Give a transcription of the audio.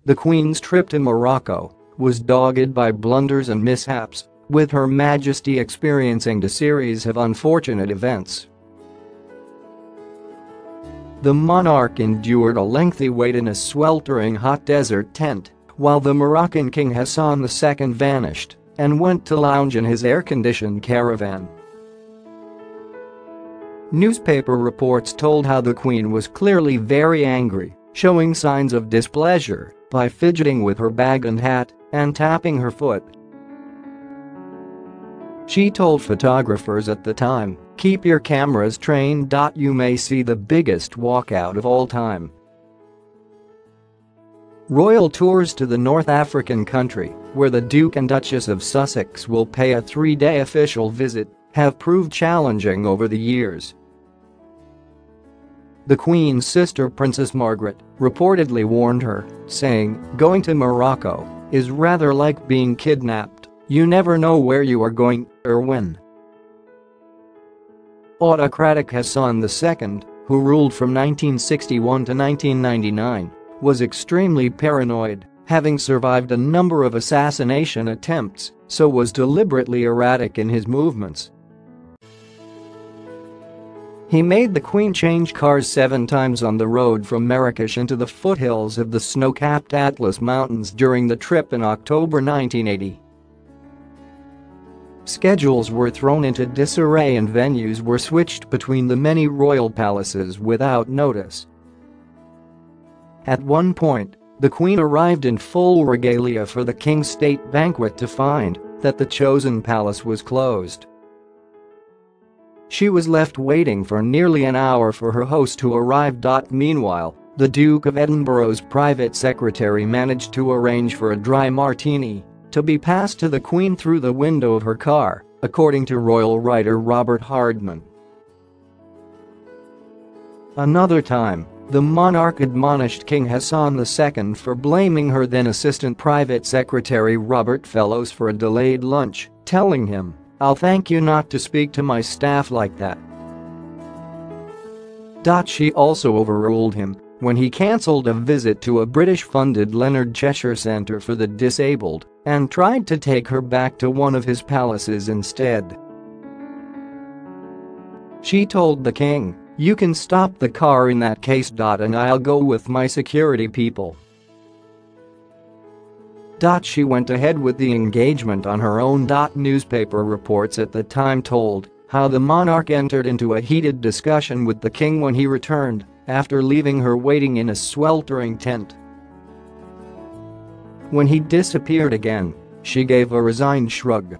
The Queen's trip to Morocco was dogged by blunders and mishaps, with Her Majesty experiencing a series of unfortunate events. The monarch endured a lengthy wait in a sweltering hot desert tent, while the Moroccan King Hassan II vanished and went to lounge in his air-conditioned caravan. Newspaper reports told how the Queen was clearly very angry, showing signs of displeasure by fidgeting with her bag and hat and tapping her foot. She told photographers at the time, "Keep your cameras trained. You may see the biggest walkout of all time." Royal tours to the North African country, where the Duke and Duchess of Sussex will pay a 3-day official visit, have proved challenging over the years. The Queen's sister Princess Margaret reportedly warned her, saying, "Going to Morocco is rather like being kidnapped. You never know where you are going or when." Autocratic Hassan II, who ruled from 1961 to 1999, was extremely paranoid, having survived a number of assassination attempts, so was deliberately erratic in his movements. He made the Queen change cars 7 times on the road from Marrakesh into the foothills of the snow-capped Atlas Mountains during the trip in October 1980. Schedules were thrown into disarray and venues were switched between the many royal palaces without notice. At one point, the Queen arrived in full regalia for the King's state banquet to find that the chosen palace was closed. She was left waiting for nearly an hour for her host to arrive. Meanwhile, the Duke of Edinburgh's private secretary managed to arrange for a dry martini to be passed to the Queen through the window of her car, according to royal writer Robert Hardman. Another time, the monarch admonished King Hassan II for blaming her then assistant private secretary Robert Fellows for a delayed lunch, telling him, "I'll thank you not to speak to my staff like that." She also overruled him when he cancelled a visit to a British-funded Leonard Cheshire Centre for the Disabled and tried to take her back to one of his palaces instead. She told the king, "You can stop the car in that case, and I'll go with my security people." She went ahead with the engagement on her own. Newspaper reports at the time told how the monarch entered into a heated discussion with the king when he returned, after leaving her waiting in a sweltering tent. When he disappeared again, she gave a resigned shrug.